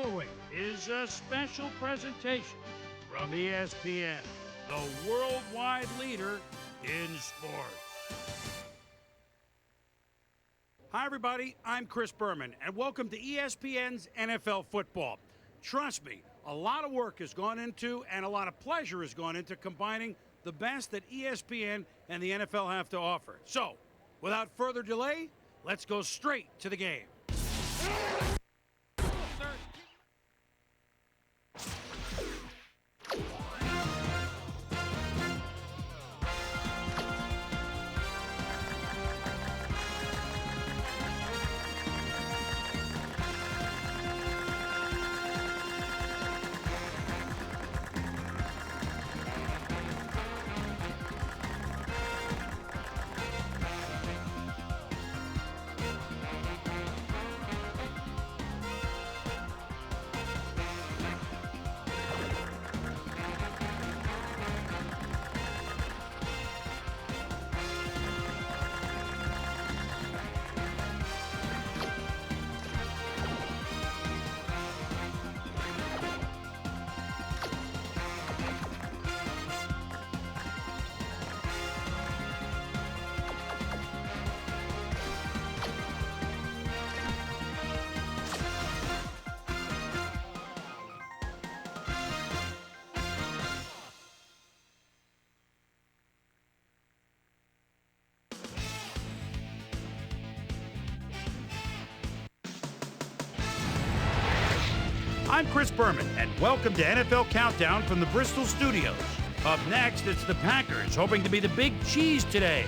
following is a special presentation from ESPN, the worldwide leader in sports. Hi, everybody. I'm Chris Berman, and welcome to ESPN's NFL Football. Trust me, a lot of work has gone into and a lot of pleasure has gone into combining the best that ESPN and the NFL have to offer. So, without further delay, let's go straight to the game. I'm Chris Berman, and welcome to NFL Countdown from the Bristol studios. Up next, it's the Packers, hoping to be the big cheese today.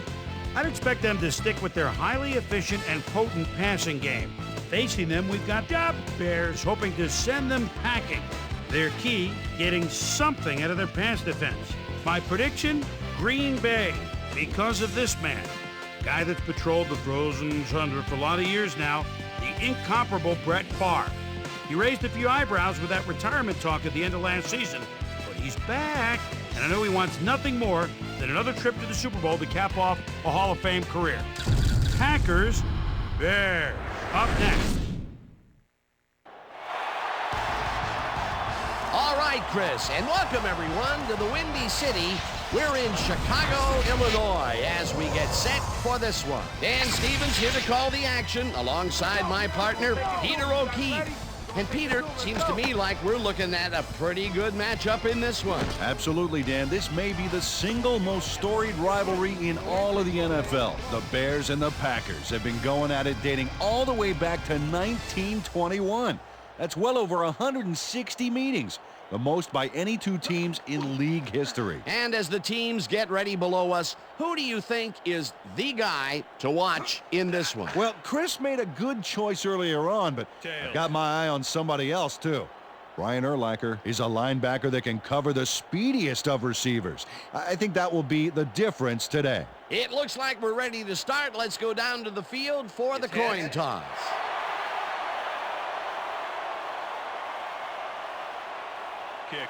I'd expect them to stick with their highly efficient and potent passing game. Facing them, we've got the Bears, hoping to send them packing. Their key, getting something out of their pass defense. My prediction, Green Bay, because of this man. Guy that's patrolled the frozen tundra for a lot of years now, the incomparable Brett Favre. He raised a few eyebrows with that retirement talk at the end of last season, but he's back, and I know he wants nothing more than another trip to the Super Bowl to cap off a Hall of Fame career. Packers, Bears, up next. All right, Chris, and welcome everyone to the Windy City. We're in Chicago, Illinois, as we get set for this one. Dan Stevens here to call the action alongside my partner, Peter O'Keefe. And Peter, seems to me like we're looking at a pretty good matchup in this one. Absolutely, Dan. This may be the single most storied rivalry in all of the NFL. The Bears and the Packers have been going at it dating all the way back to 1921. That's well over 160 meetings, the most by any two teams in league history. And as the teams get ready below us, who do you think is the guy to watch in this one? Well, Chris made a good choice earlier on, but I've got my eye on somebody else, too. Brian Urlacher is a linebacker that can cover the speediest of receivers. I think that will be the difference today. It looks like we're ready to start. Let's go down to the field for the coin toss. Kick.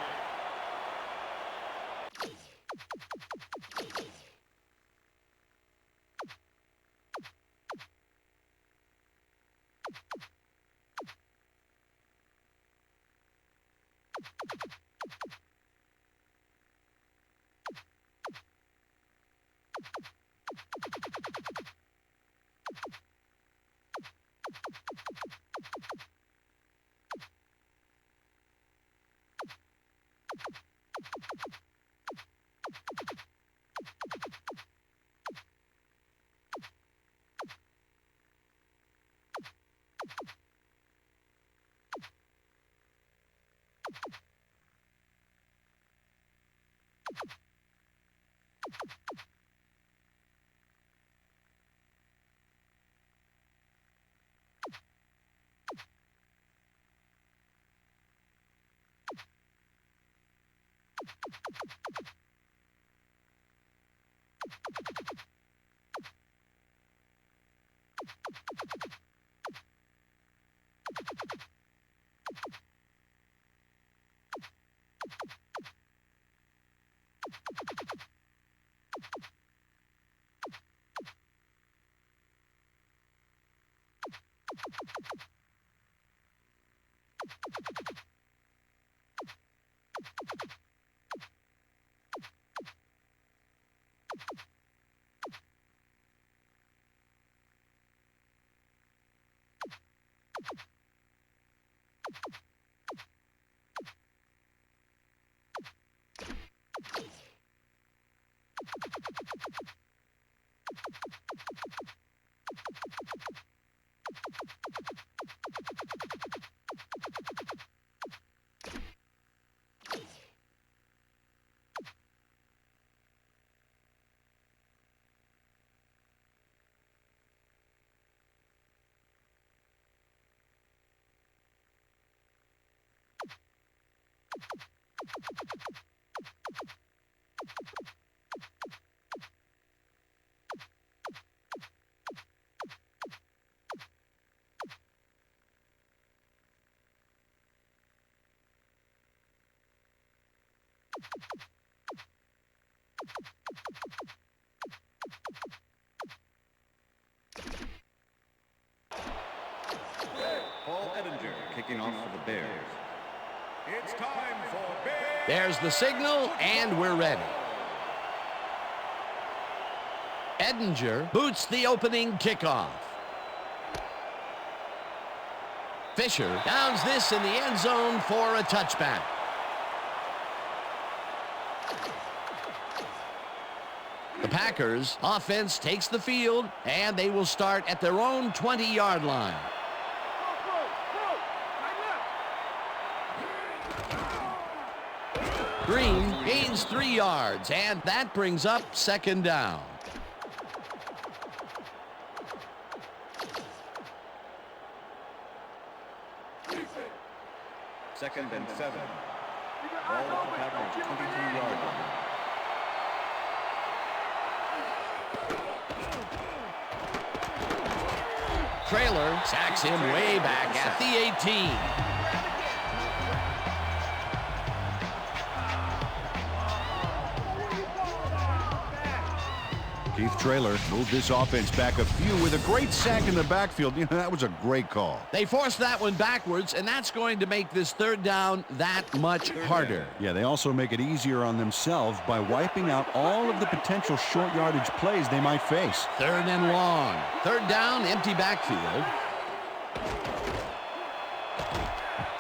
Paul Edinger kicking off for the Bears. It's time for Bears. There's the signal, and we're ready. Edinger boots the opening kickoff. Fisher downs this in the end zone for a touchback. The Packers offense takes the field, and they will start at their own 20-yard line. Green gains 3 yards, and that brings up second down. Second and 7. Ball at the Packers 22-yard line. Trailer sacks him way back at the 18. Keith Traylor moved this offense back a few with a great sack in the backfield. You know, that was a great call. They forced that one backwards, and that's going to make this third down that much harder. Yeah, they also make it easier on themselves by wiping out all of the potential short yardage plays they might face. Third and long. Third down, empty backfield.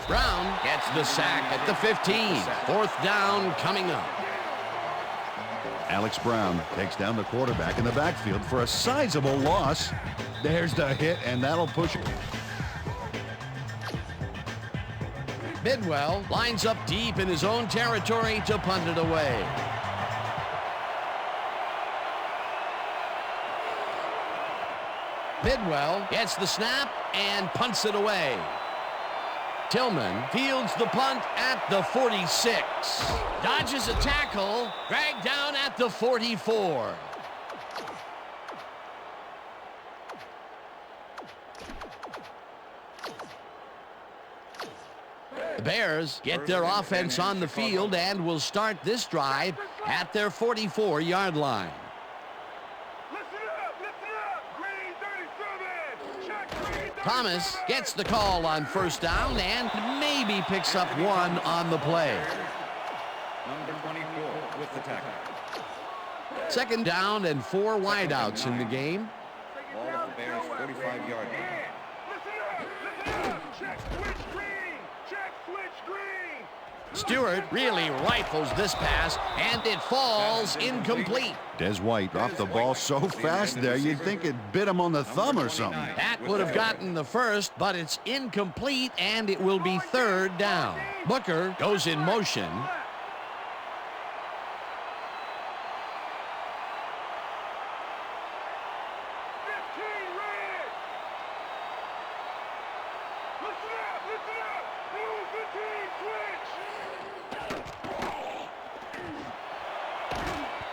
Brown gets the sack at the 15. Fourth down coming up. Alex Brown takes down the quarterback in the backfield for a sizable loss. There's the hit, and that'll push it. Bidwell lines up deep in his own territory to punt it away. Bidwell gets the snap and punts it away. Tillman fields the punt at the 46. Dodges a tackle, dragged down at the 44. The Bears get their offense on the field and will start this drive at their 44-yard line. Thomas gets the call on first down and maybe picks up one on the play. Number 24 with the tackle. Second down and 4 wideouts in the game. Ball at the Bears 45-yard line. Stewart really rifles this pass, and it falls incomplete. Des White dropped the ball so fast there, you'd think it bit him on the thumb or something. That would have gotten the first, but it's incomplete, and it will be third down. Booker goes in motion.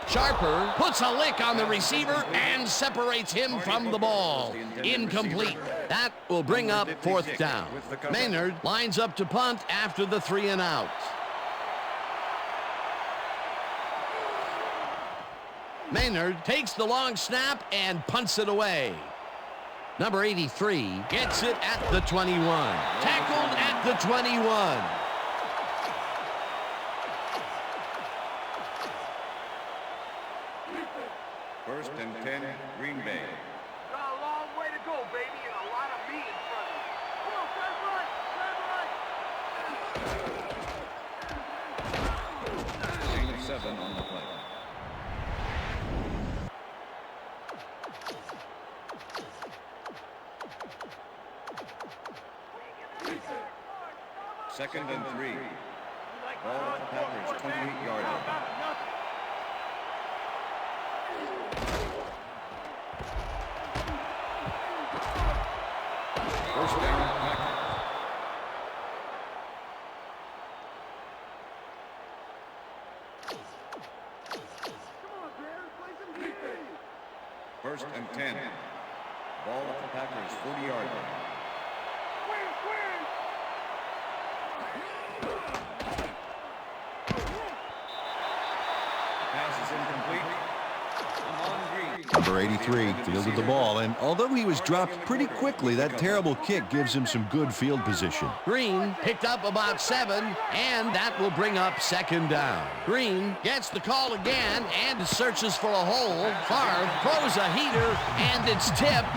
Sharper puts a lick on the receiver and separates him from the ball. Incomplete. That will bring up fourth down. Maynard lines up to punt after the 3 and out. Maynard takes the long snap and punts it away. Number 83 gets it at the 21. Tackled at the 21. First and 10, Green Bay. Got a long way to go, baby, and a lot of meat in front of you. Come on, third right. Gain of 7 on the play. Second and 3. Ball at the Packers 28-yard line. First down, Packers. First and 10. Ball at the Packers 40-yard line. 83 fielded the ball, and although he was dropped pretty quickly, that terrible kick gives him some good field position. Green picked up about 7, and that will bring up second down. Green gets the call again and searches for a hole. Favre throws a heater, and it's tipped.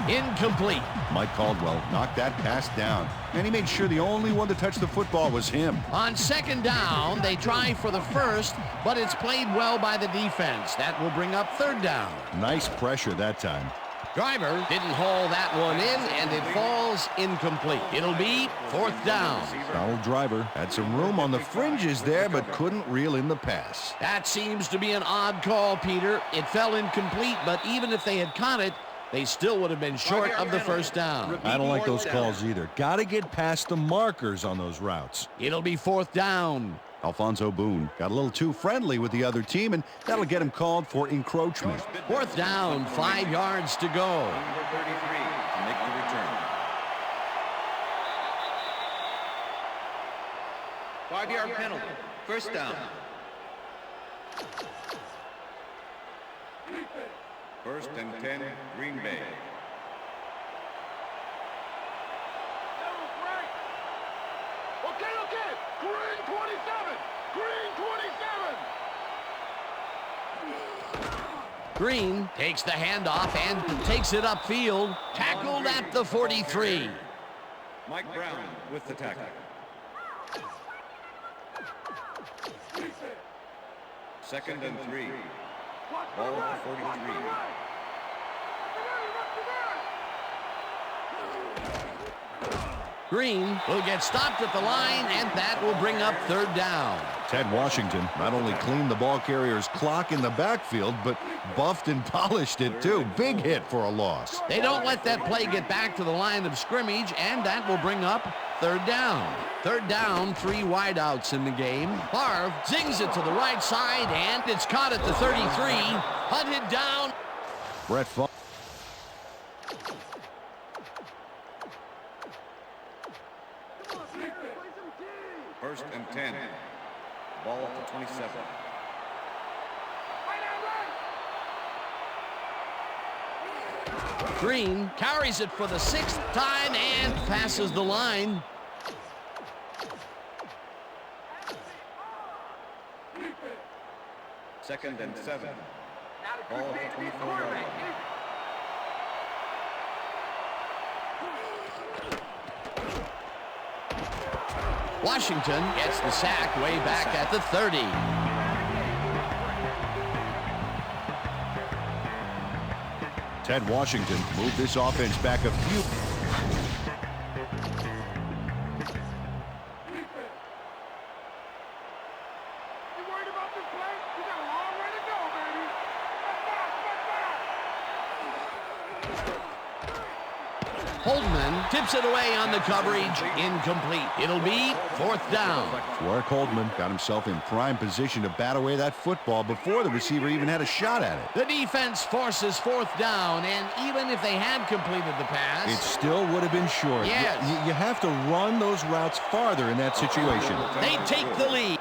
Incomplete. Mike Caldwell knocked that pass down, and he made sure the only one to touch the football was him. On second down, they try for the first, but it's played well by the defense. That will bring up third down. Nice pressure that time. Driver didn't haul that one in, and it falls incomplete. It'll be fourth down. Donald Driver had some room on the fringes there, but couldn't reel in the pass. That seems to be an odd call, Peter. It fell incomplete, but even if they had caught it, they still would have been short of the first down. I don't like those calls either. Got to get past the markers on those routes. It'll be fourth down. Alfonso Boone got a little too friendly with the other team, and that'll get him called for encroachment. Fourth down, 5 yards to go. Number 33 to make the return. 5-yard penalty. First down. First and 10, Green Bay. Okay. Green 27. Green 27. Green takes the handoff and takes it upfield. Tackled at the 43. Mike Brown with the tackle. Second and 3. Ball at the 43. Green will get stopped at the line, and that will bring up third down. Ted Washington not only cleaned the ball carrier's clock in the backfield, but buffed and polished it too. Big hit for a loss. They don't let that play get back to the line of scrimmage, and that will bring up third down. Third down, 3 wideouts in the game. Favre zings it to the right side, and it's caught at the 33. Hunted down. Brett Favre. First and 10. Ball at the 27. Green carries it for the 6th time and passes the line. Second and 7. Ball at the 24-yard line. Washington gets the sack way back at the 30. Ted Washington moved this offense back a few. You worried about this play? You got a long way to go, baby. Holdman tips it away on the coverage. Incomplete. It'll be fourth down. Warwick Holdman got himself in prime position to bat away that football before the receiver even had a shot at it. The defense forces fourth down, and even if they had completed the pass, It still would have been short. Yes. You have to run those routes farther in that situation. they take the lead.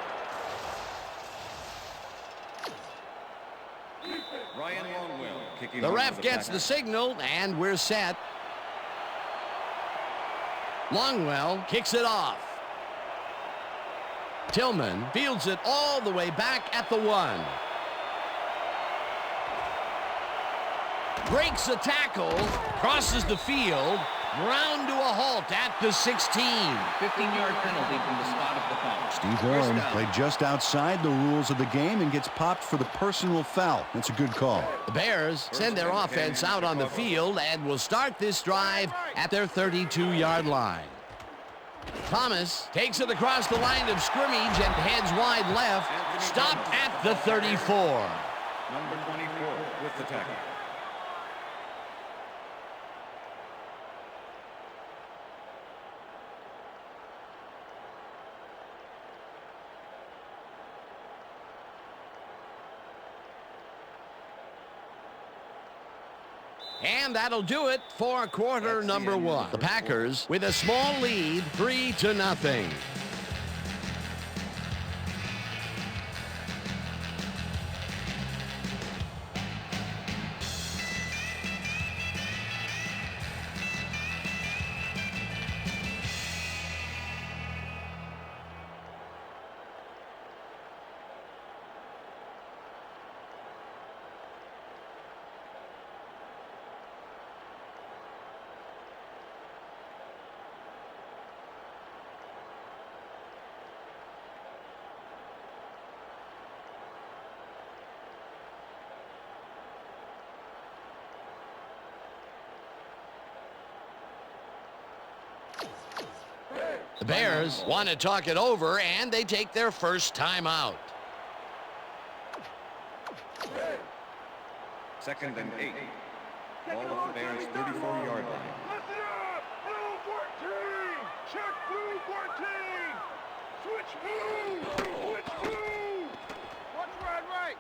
Ryan Longwell kicking The off ref for gets the Packers. signal, and we're set. Longwell kicks it off. Tillman fields it all the way back at the 1. Breaks a tackle, crosses the field, ground to a halt at the 16. 15-yard penalty from the spot of the foul. Steve First Warren down. played just outside the rules of the game and gets popped for the personal foul. That's a good call. The Bears send their offense out on the field and will start this drive at their 32-yard line. Thomas takes it across the line of scrimmage and heads wide left, stopped at the 34. Number 24 with the tackle. And that'll do it for quarter number 1. The Packers with a small lead, 3-0. The Bears want to talk it over, and they take their first timeout. 2nd and 8. Ball at the Bears' 34-yard line. Listen up! Blue 14! Check blue 14! Switch blue! Switch blue! Watch wide right!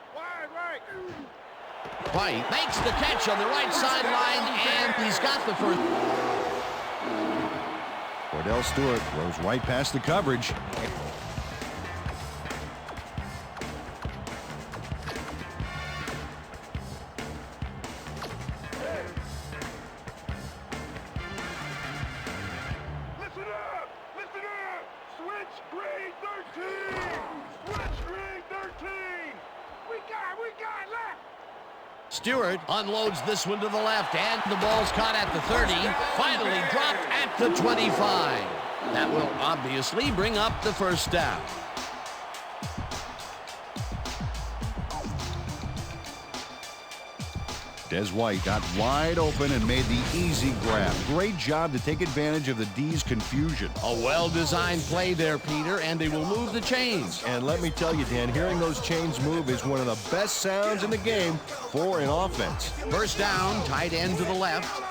White makes the catch on the right sideline, and he's got the first. Cordell Stewart throws right past the coverage. Listen up! Listen up! Switch green 13! Switch green 13! We got left! Stewart unloads this one to the left, and the ball's caught at the 30. Finally dropped at the 25. That will obviously bring up the first down. Des White got wide open and made the easy grab. Great job to take advantage of the D's confusion. A well-designed play there, Peter, and they will move the chains. And let me tell you, Dan, hearing those chains move is one of the best sounds in the game for an offense. First down, tight end to the left.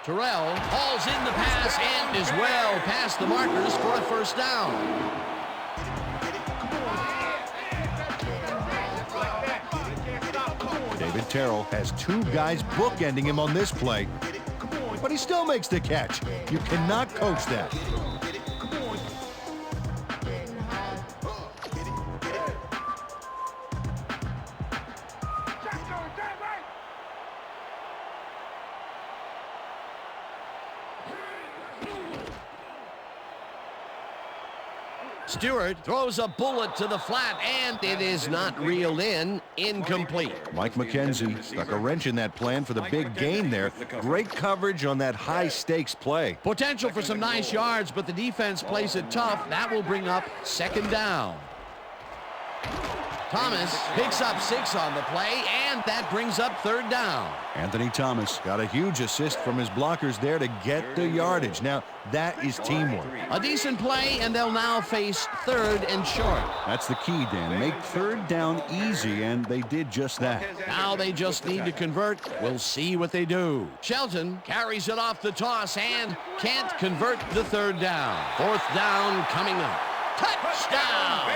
Terrell hauls in the pass and is well past the markers for a first down. David Terrell has two guys bookending him on this play, but he still makes the catch. You cannot coach that. Stewart throws a bullet to the flat, and it is not reeled in. Incomplete. Mike McKenzie stuck a wrench in that plan for the big gain there. Great coverage on that high-stakes play. Potential for some nice yards, but the defense plays it tough. That will bring up second down. Thomas picks up 6 on the play, and that brings up third down. Anthony Thomas got a huge assist from his blockers there to get the yardage. Now, that is teamwork. A decent play, and they'll now face third and short. That's the key, Dan. Make third down easy, and they did just that. Now they just need to convert. We'll see what they do. Shelton carries it off the toss and can't convert the third down. Fourth down coming up. Touchdown!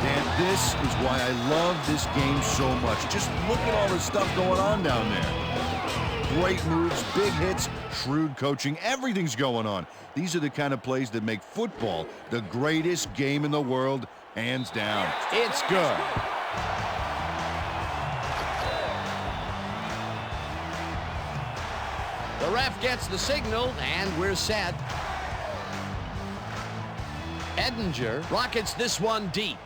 And this is why I love this game so much. Just look at all the stuff going on down there. Great moves, big hits, shrewd coaching, everything's going on. These are the kind of plays that make football the greatest game in the world, hands down. It's good. The ref gets the signal, and we're set. Edinger rockets this one deep.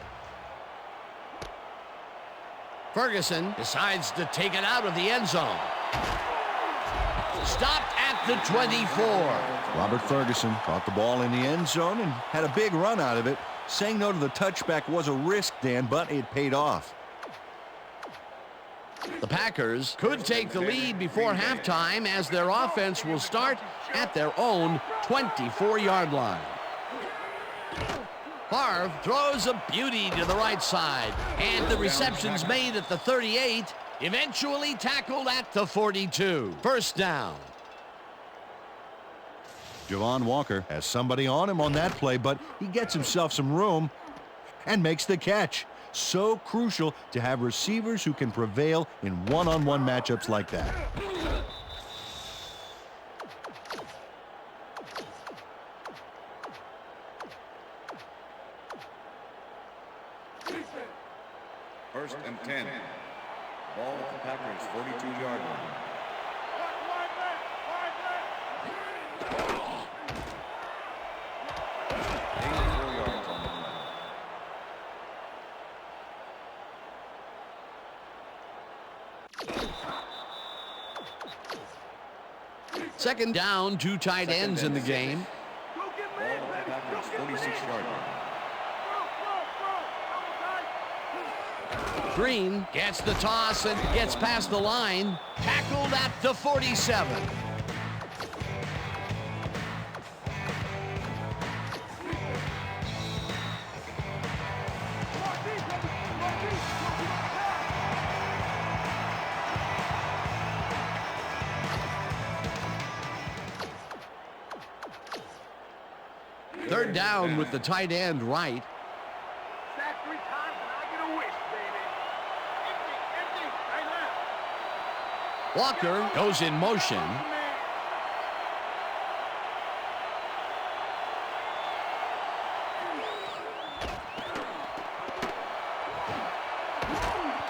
Ferguson decides to take it out of the end zone. Stopped at the 24. Robert Ferguson caught the ball in the end zone and had a big run out of it. Saying no to the touchback was a risk, Dan, but it paid off. The Packers could take the lead before halftime as their offense will start at their own 24-yard line. Harv throws a beauty to the right side, and the reception's made at the 38, eventually tackled at the 42. First down. Javon Walker has somebody on him on that play, but he gets himself some room and makes the catch. So crucial to have receivers who can prevail in one-on-one matchups like that. First and 10. Ball at the Packers' 42-yard line. Second down, two tight ends in the game. Ball at the Packers' 46-yard line. Green gets the toss and gets past the line. Tackled at the 47. Third down with the tight end right. Sack 3 times and I get a wish, baby. Empty, right now. Walker goes in motion.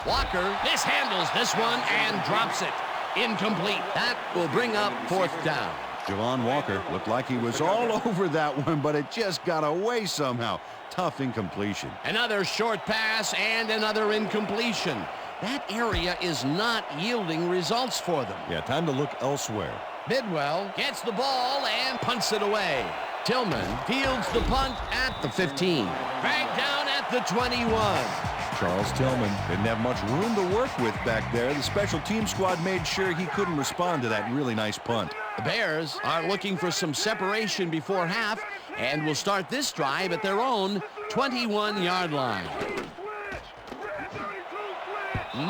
Walker mishandles this one and drops it. Incomplete. That will bring up fourth down. Javon Walker looked like he was all over that one, but it just got away somehow. Tough incompletion. Another short pass and another incompletion. That area is not yielding results for them. Yeah, time to look elsewhere. Bidwell gets the ball and punts it away. Tillman fields the punt at the 15. Dragged down at the 21. Charles Tillman didn't have much room to work with back there. The special team squad made sure he couldn't respond to that really nice punt. The Bears are looking for some separation before half and will start this drive at their own 21-yard line.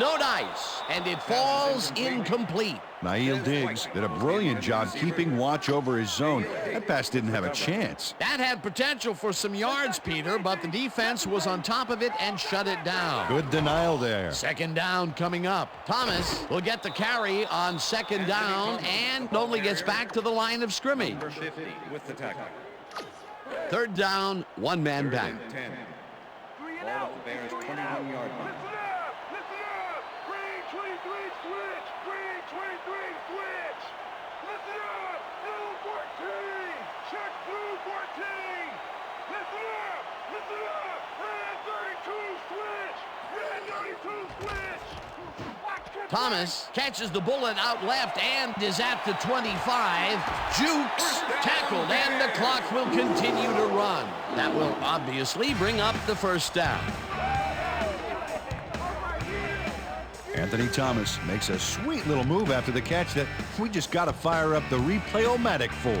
No dice, and it falls incomplete. Nail Diggs did a brilliant job keeping watch over his zone. That pass didn't have a chance. That had potential for some yards, Peter, but the defense was on top of it and shut it down. Good denial there. Second down coming up. Thomas will get the carry on second down and only gets back to the line of scrimmage. Number 50 with the tackle. Third down, one man back. 10. Ball at the Bears' 21-yard line. Thomas catches the bullet out left and is at the 25. Jukes tackled and the clock will continue to run. That will obviously bring up the first down. Anthony Thomas makes a sweet little move after the catch that we just got to fire up the replay-o-matic for.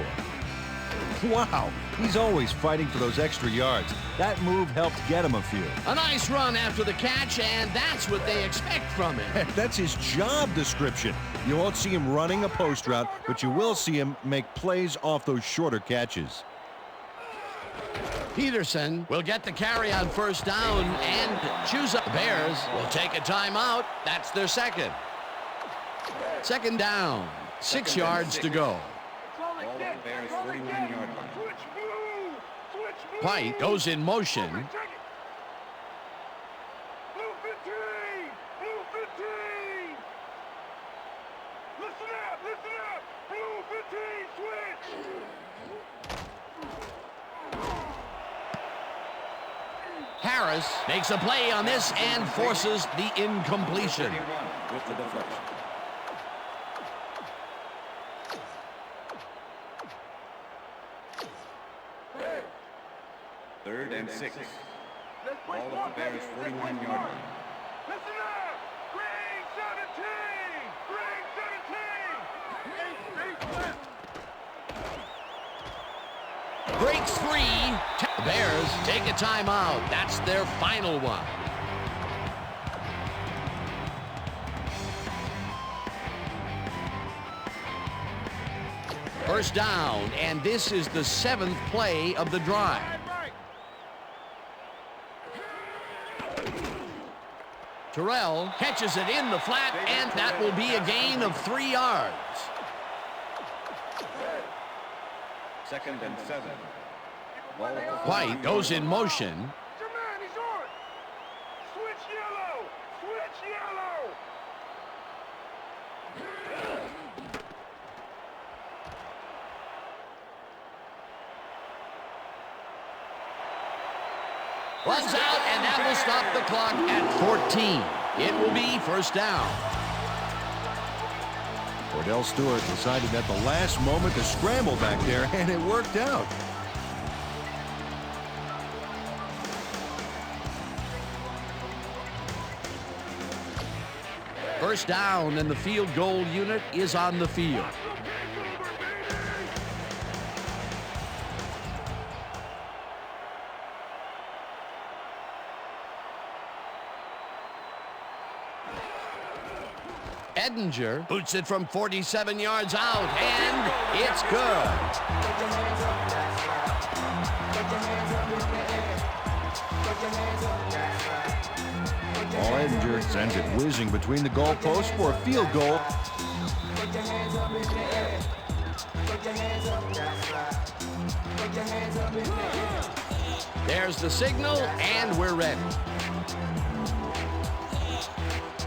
Wow, he's always fighting for those extra yards. That move helped get him a few. A nice run after the catch, and that's what they expect from him. That's his job description. You won't see him running a post route, but you will see him make plays off those shorter catches. Peterson will get the carry on first down and choose up. The Bears will take a timeout. That's their second. Second down, 6 yards to go. Ball at the Bears' 41-yard line. White goes in motion. Blue 15! Blue 15! Listen up! Blue 15, switch! Harris makes a play on this and forces the incompletion. 31 with the deflection. Third and 6. Ball at the Bears' 41-yard line. Listen up! Green 17! Green 17! Breaks free. The Bears take a timeout. That's their final one. First down, and this is the 7th play of the drive. Terrell catches it in the flat, and that will be a gain of 3 yards. Second and 7. Ball at the White goes in motion. Jermaine, he's on! Switch yellow! Switch yellow! Runs out, and that will stop the clock at 14. It will be first down. Cordell Stewart decided at the last moment to scramble back there, and it worked out. First down, and the field goal unit is on the field. Edinger boots it from 47 yards out, and it's good. Edinger sends it whizzing between the goalposts for a field goal. There's the signal, and we're ready.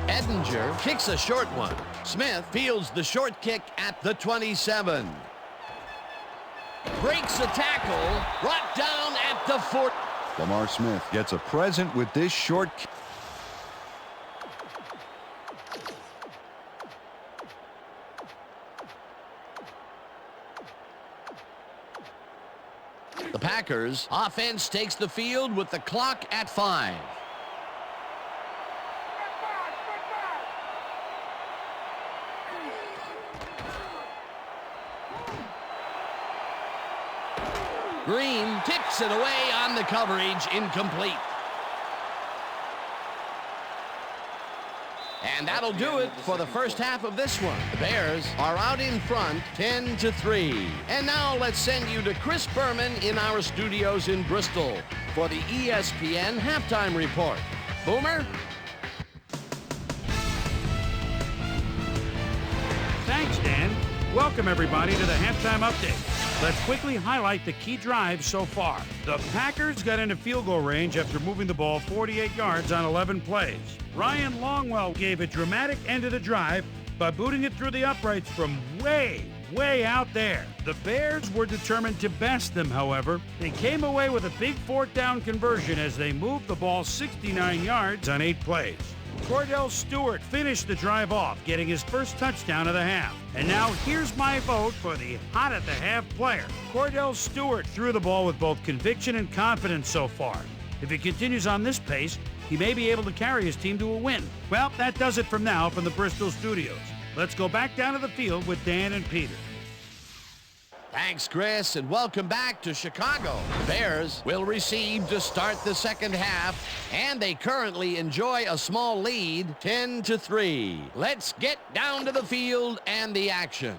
Edinger kicks a short one. Smith fields the short kick at the 27. Breaks a tackle, brought down at the 4. Lamar Smith gets a present with this short kick. The Packers offense takes the field with the clock at 5. Green tips it away on the coverage, incomplete. And that'll do it for the first half of this one. The Bears are out in front 10-3. And now let's send you to Chris Berman in our studios in Bristol for the ESPN halftime report. Boomer? Thanks, Dan. Welcome, everybody, to the halftime update. Let's quickly highlight the key drives so far. The Packers got into field goal range after moving the ball 48 yards on 11 plays. Ryan Longwell gave a dramatic end to the drive by booting it through the uprights from way out there. The Bears were determined to best them, however. They came away with a big fourth down conversion as they moved the ball 69 yards on 8 plays. Cordell Stewart finished the drive off, getting his first touchdown of the half. And now here's my vote for the hot at the half player. Cordell Stewart threw the ball with both conviction and confidence so far. If he continues on this pace, he may be able to carry his team to a win. Well, that does it from now from the Bristol studios. Let's go back down to the field with Dan and Peter. Thanks, Chris, and welcome back to Chicago. The Bears will receive to start the second half, and they currently enjoy a small lead, 10-3. Let's get down to the field and the action.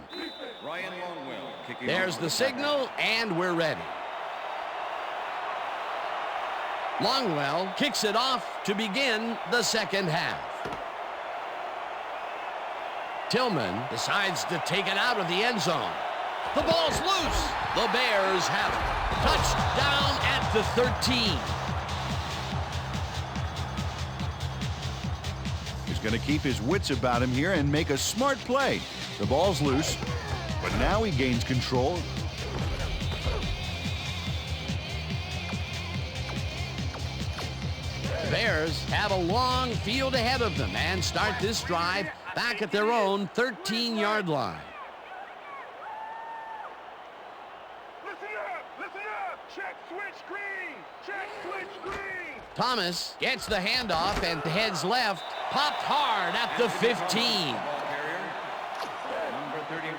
Ryan Longwell kicking There's off the signal, and we're ready. Longwell kicks it off to begin the second half. Tillman decides to take it out of the end zone. The ball's loose. The Bears have it. Touchdown at the 13. He's going to keep his wits about him here and make a smart play. The ball's loose, but now he gains control. The Bears have a long field ahead of them and start this drive back at their own 13-yard line. Check switch green! Check switch green! Thomas gets the handoff and heads left. Popped hard at the 15. ball carrier. Number 31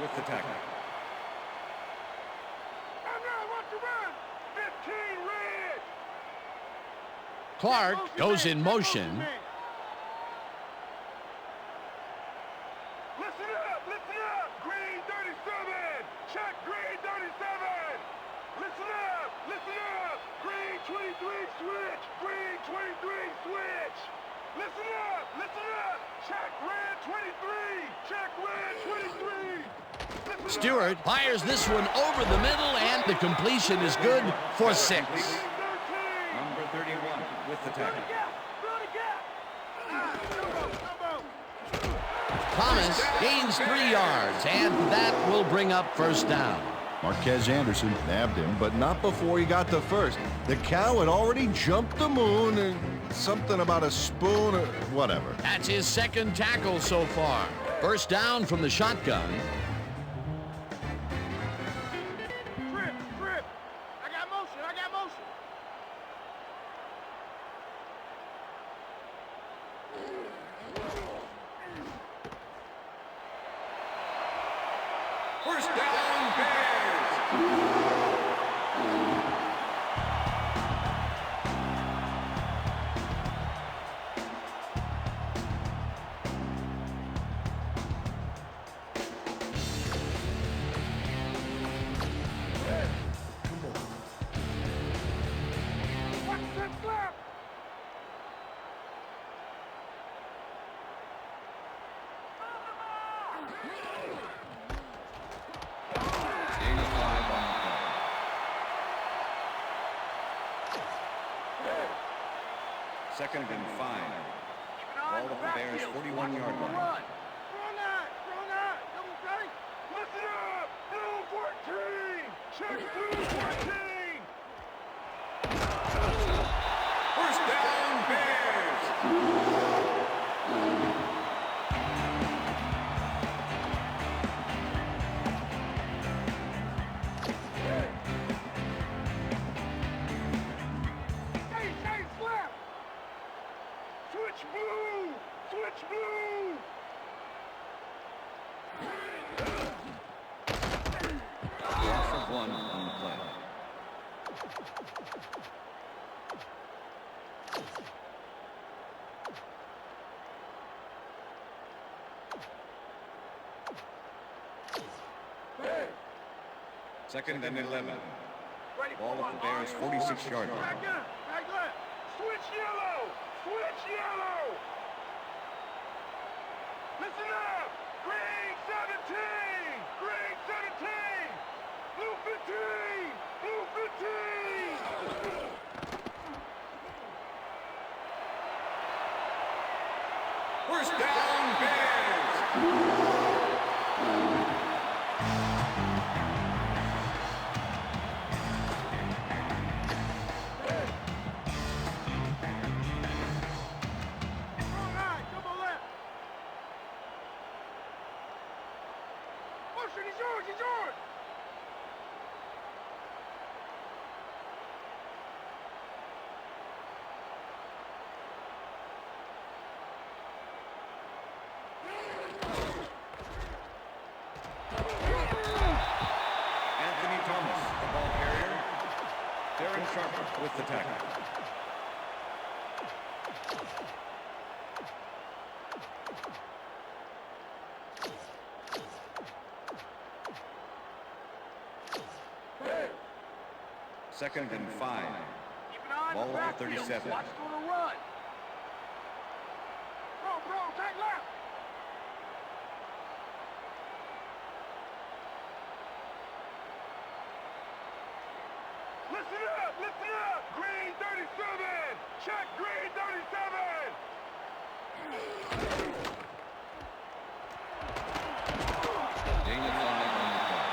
with the tackle. And now want to run! 15 red! Clark goes in motion. Listen up! Listen up! Green 37! Check green 37! Listen up! Listen up! Green 23 switch! Green 23 switch! Listen up! Listen up! Check red 23! Check red 23! Stewart fires this one over the middle, and the completion is good for 6. Number 31 with the tackle. Thomas gains 3 yards, and that will bring up first down. Marquez Anderson nabbed him, but not before he got the first. The cow had already jumped the moon, and something about a spoon or whatever. That's his second tackle so far. First down from the shotgun. Trip! I got motion! First down, Bears. Second and 5. Ball at the Bears' 41-yard line. Listen up! Blue 14! Check Blue 14! First down, Bears. Hey, slap! Switch blue! Switch blue! Loss of 1 on the play. Second and 11. Ball at the Bears' 46-yard line. Back left! Switch yellow! Switch yellow! Listen up! Green 17! Green 17! Blue 15! Blue 15! First down, Bears. Wrong eye! Double left! Motion, he's yours! He's yours! Anthony Thomas, the ball carrier. Darren Sharp with the tackle. Second and 5. Keep an eye on Ball the at the backfield. 37. Watch for the run. Throw, tag left. Listen up. Green 37. Check green 37. Gain of 5 on the play.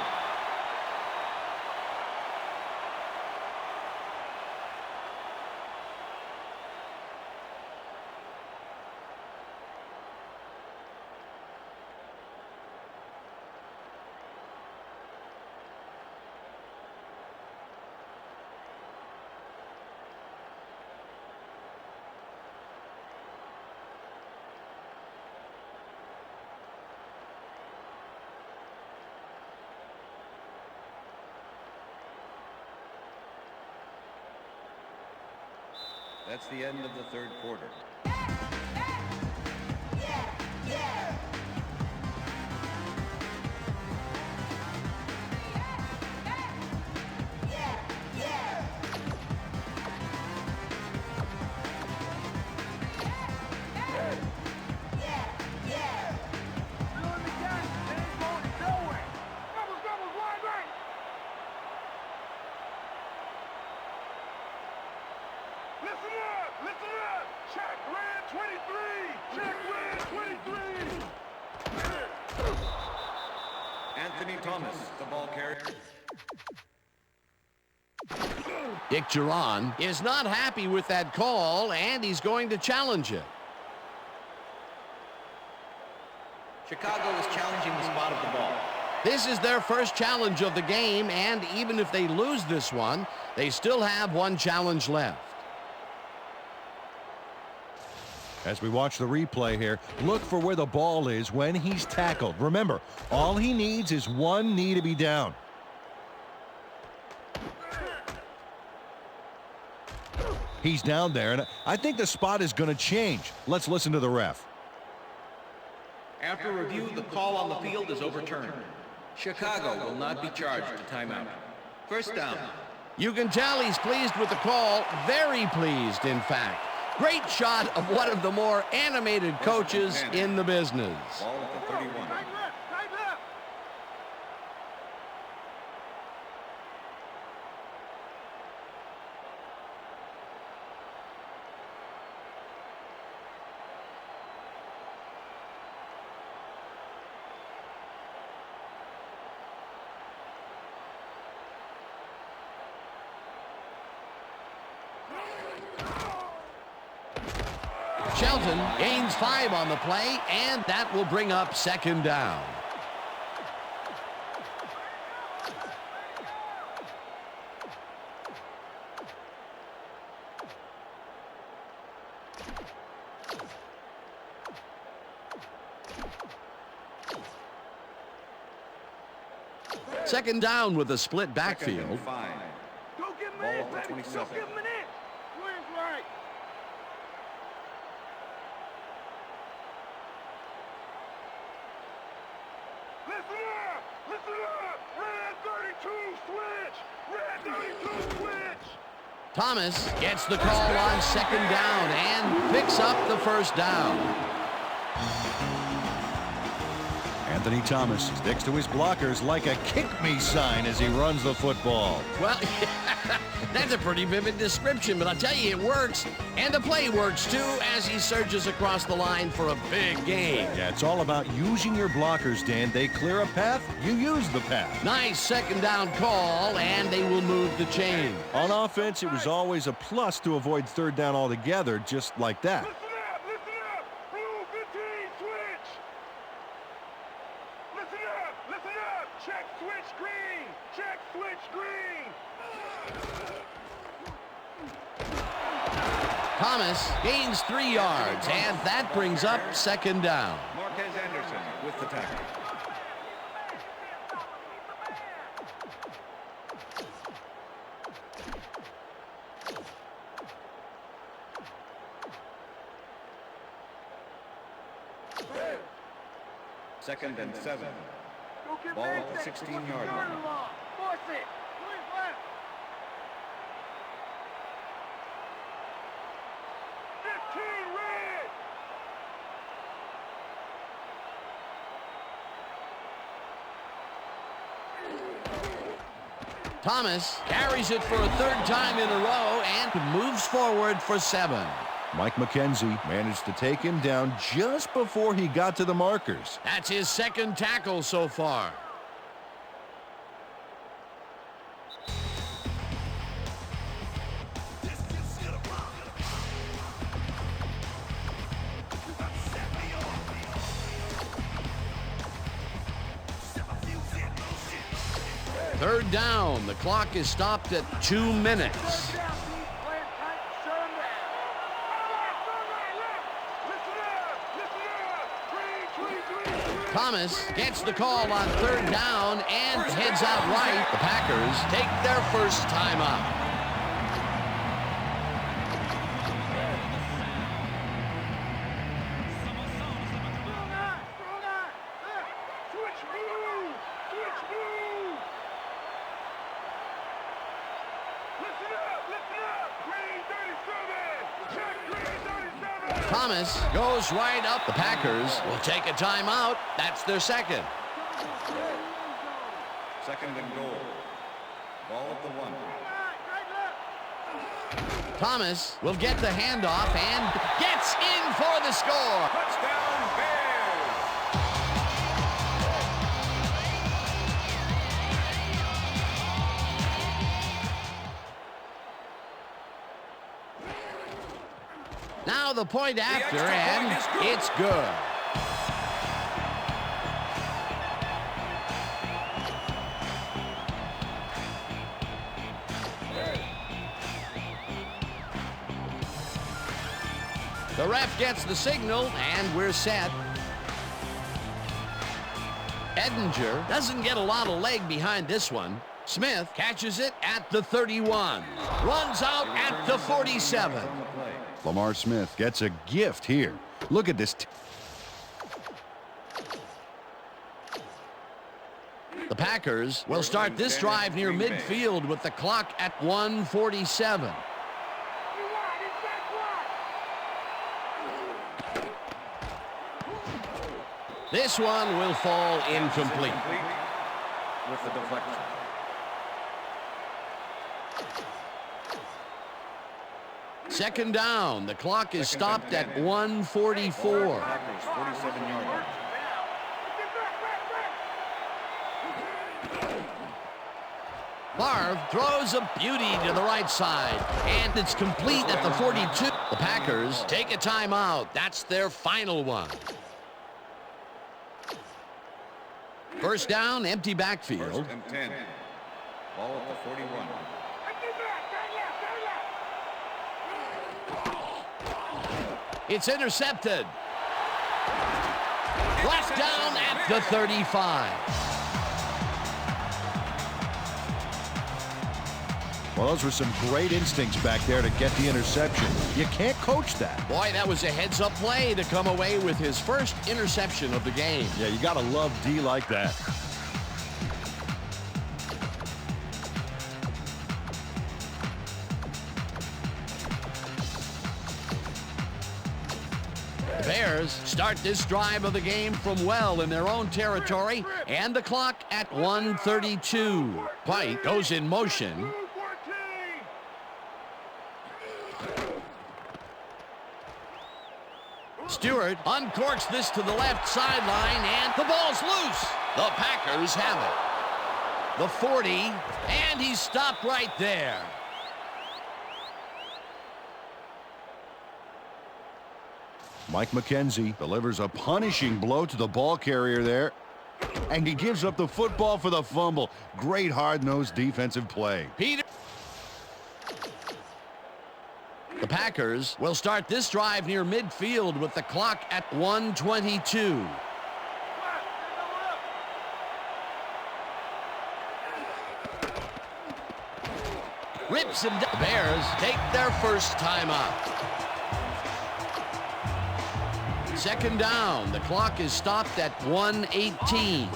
That's the end of the third quarter. Feeling the gas. It ain't going nowhere. Doubles, wide right. Listen up. Check red 23. Anthony Thomas, the ball carrier. Dick Geron is not happy with that call, and he's going to challenge it. Chicago is challenging the spot of the ball. This is their first challenge of the game, and even if they lose this one, they still have one challenge left. As we watch the replay here, look for where the ball is when he's tackled. Remember, all he needs is one knee to be down. He's down there, and I think the spot is going to change. Let's listen to the ref. After review, the call on the field is overturned. Chicago will not be charged a timeout. First down. You can tell he's pleased with the call. Very pleased, in fact. Great shot of one of the more animated coaches in the business. Ball at the 31. Shelton gains 5 on the play, and that will bring up second down. Second down with a split backfield. 5. Go give him Ball an at the inch, baby. 27. Go give him an inch. Swing's right. Listen up! Listen up! Red 32 switch! Red 32 switch! Thomas gets the call on second down and picks up the first down. Anthony Thomas sticks to his blockers like a kick-me sign as he runs the football. Well, that's a pretty vivid description, but I'll tell you, it works. And the play works, too, as he surges across the line for a big gain. Yeah, it's all about using your blockers, Dan. They clear a path, you use the path. Nice second down call, and they will move the chain. On offense, it was always a plus to avoid third down altogether, just like that. Listen up! Listen up! Blue 15 switch! Listen up! Listen up! Check switch green! Check switch green! Thomas gains 3 yards, and that brings up second down. Marquez Anderson with the tackle. Second and 7. Go get Ball at the Mansell. 16-yard line. Force it! Swing left! 15 red! Thomas carries it for a 3rd time in a row and moves forward for 7. Mike McKenzie managed to take him down just before he got to the markers. That's his 2nd tackle so far. Third down. The clock is stopped at 2 minutes. Thomas gets the call on 3rd down and heads out right. The Packers take their first time out. Thomas goes right up. The Packers will take a timeout. That's their 2nd. Second and goal. Ball at the 1. Thomas will get the handoff and gets in for the score. Touchdown Bears! Now the point after, and it's good. The ref gets the signal, and we're set. Edinger doesn't get a lot of leg behind this one. Smith catches it at the 31. Runs out at the 47. Lamar Smith gets a gift here. Look at this. The Packers will start this drive near midfield with the clock at 1:47. This one will fall incomplete. With the deflection. Second down. The clock is stopped at 1:44. Packers, 47-yard line. Marv throws a beauty to the right side, and it's complete at the 42. The Packers take a timeout. That's their final one. First down, empty backfield. First and 10. Ball at the 41. It's intercepted. Brought down at the 35. Well, those were some great instincts back there to get the interception. You can't coach that. Boy, that was a heads-up play to come away with his first interception of the game. Yeah, you got to love D like that. The Bears start this drive of the game from well in their own territory, and the clock at 1:32. White goes in motion. Stewart uncorks this to the left sideline, and the ball's loose. The Packers have it. The 40, and he's stopped right there. Mike McKenzie delivers a punishing blow to the ball carrier there, and he gives up the football for the fumble. Great hard-nosed defensive play. Peter. The Packers will start this drive near midfield with the clock at 1:22. Rips him down. The Bears take their first time out. Second down. The clock is stopped at 1:18.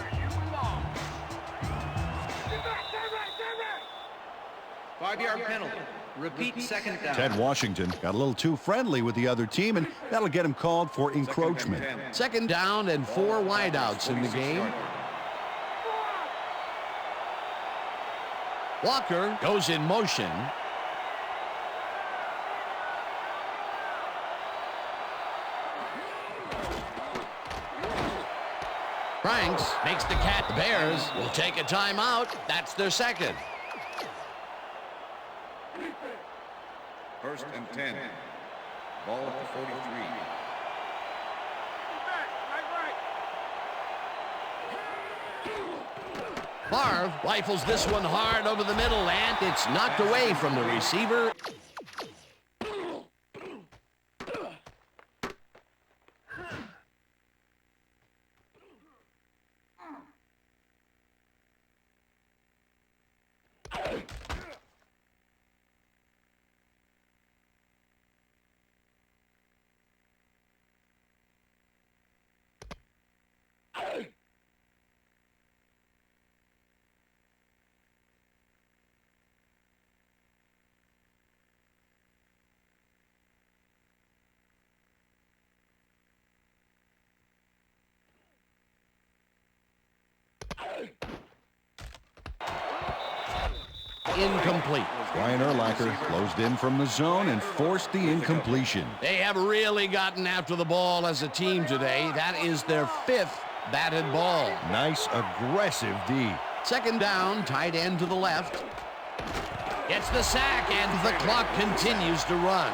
Five-yard penalty. Repeat second down. Ted Washington got a little too friendly with the other team, and that'll get him called for encroachment. Second down and 4 wideouts in the game. Walker goes in motion. Franks makes the cat. The Bears will take a timeout. That's their second. First and 10. Ball at the 43. Marv rifles this one hard over the middle, and it's knocked away from the receiver. Incomplete. Brian Urlacher closed in from the zone and forced the incompletion. They have really gotten after the ball as a team today. That is their 5th batted ball. Nice, aggressive D. Second down, tight end to the left. Gets the sack, and the clock continues to run.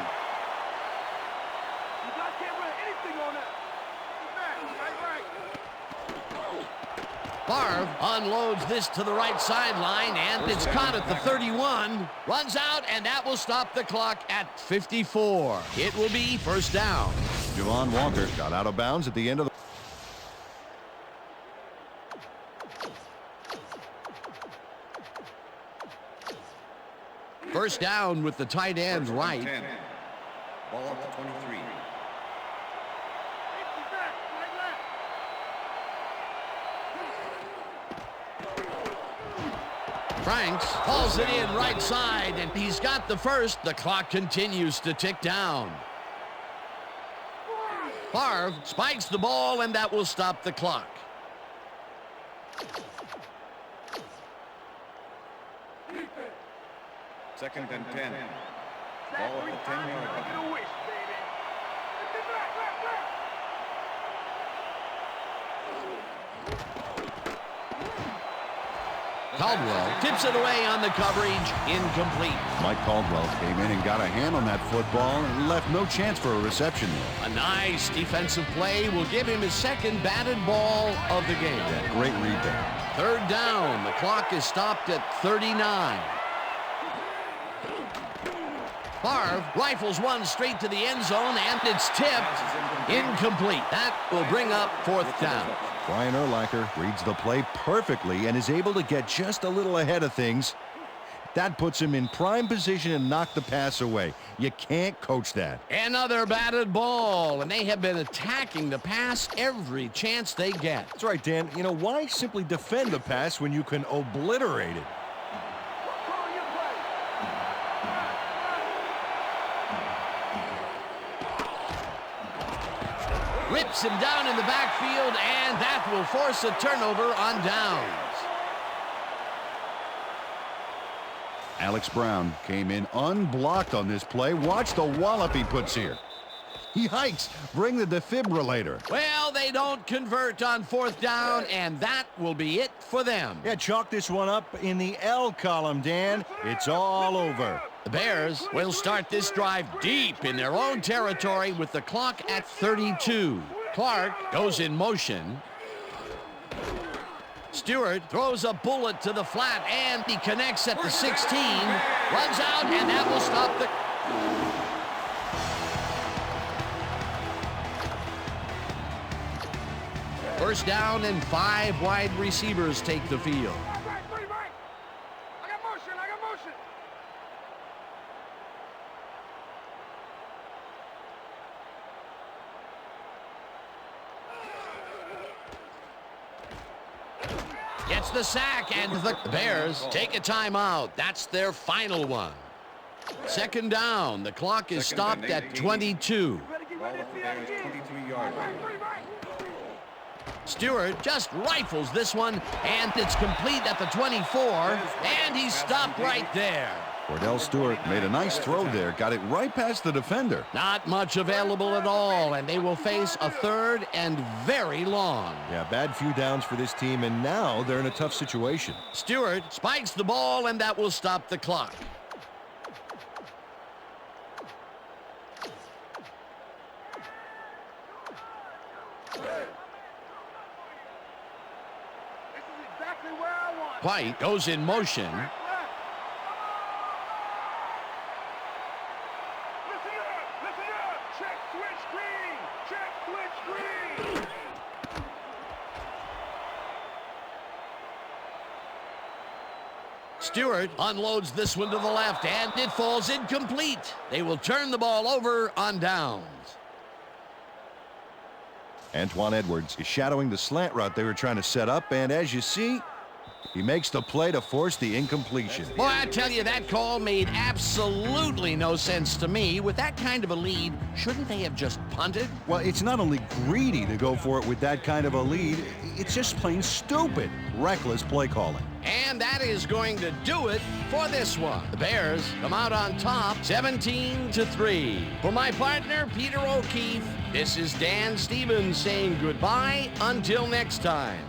Marv unloads this to the right sideline, and it's caught at the 31. Runs out, and that will stop the clock at 54. It will be first down. Javon Walker got out of bounds at the end of the... First down with the tight end right. 10. Ball at the 23. Franks hauls it in right side, and he's got the first. The clock continues to tick down. Favre spikes the ball, and that will stop the clock. Second and 10. Ball at the 10-yard line. Caldwell tips it away on the coverage. Incomplete. Mike Caldwell came in and got a hand on that football and left no chance for a reception there. A nice defensive play will give him his second batted ball of the game. Yeah, great read there. Third down. The clock is stopped at 39. Favre rifles one straight to the end zone, and it's tipped. Incomplete. That will bring up fourth down. Brian Urlacher reads the play perfectly and is able to get just a little ahead of things. That puts him in prime position and knock the pass away. You can't coach that. Another batted ball, and they have been attacking the pass every chance they get. That's right, Dan. You know, why simply defend the pass when you can obliterate it? Rips him down in the backfield, and that will force a turnover on downs. Alex Brown came in unblocked on this play. Watch the wallop he puts here. He hikes. Bring the defibrillator. Well, they don't convert on fourth down, and that will be it for them. Yeah, chalk this one up in the L column, Dan. It's all over. The Bears will start this drive deep in their own territory with the clock at 32. Clark goes in motion. Stewart throws a bullet to the flat, and he connects at the 16. Runs out, and that will stop the... First down, and 5 wide receivers take the field. Gets the sack, and the Bears take a timeout. That's their final one. Second down. The clock is stopped at 22. Ball at the Bears' 23-yard line. Stewart just rifles this one, and it's complete at the 24, and he's stopped right there. Cordell Stewart made a nice throw there. Got it right past the defender. Not much available at all, and they will face a third and very long. Yeah, bad few downs for this team, and now they're in a tough situation. Stewart spikes the ball, and that will stop the clock. White goes in motion. Stewart unloads this one to the left, and it falls incomplete. They will turn the ball over on downs. Antoine Edwards is shadowing the slant route they were trying to set up, and as you see, he makes the play to force the incompletion. Boy, I tell you, that call made absolutely no sense to me. With that kind of a lead, shouldn't they have just punted? Well, it's not only greedy to go for it with that kind of a lead, it's just plain stupid, reckless play calling. And that is going to do it for this one. The Bears come out on top, 17-3. For my partner, Peter O'Keefe, this is Dan Stevens saying goodbye until next time.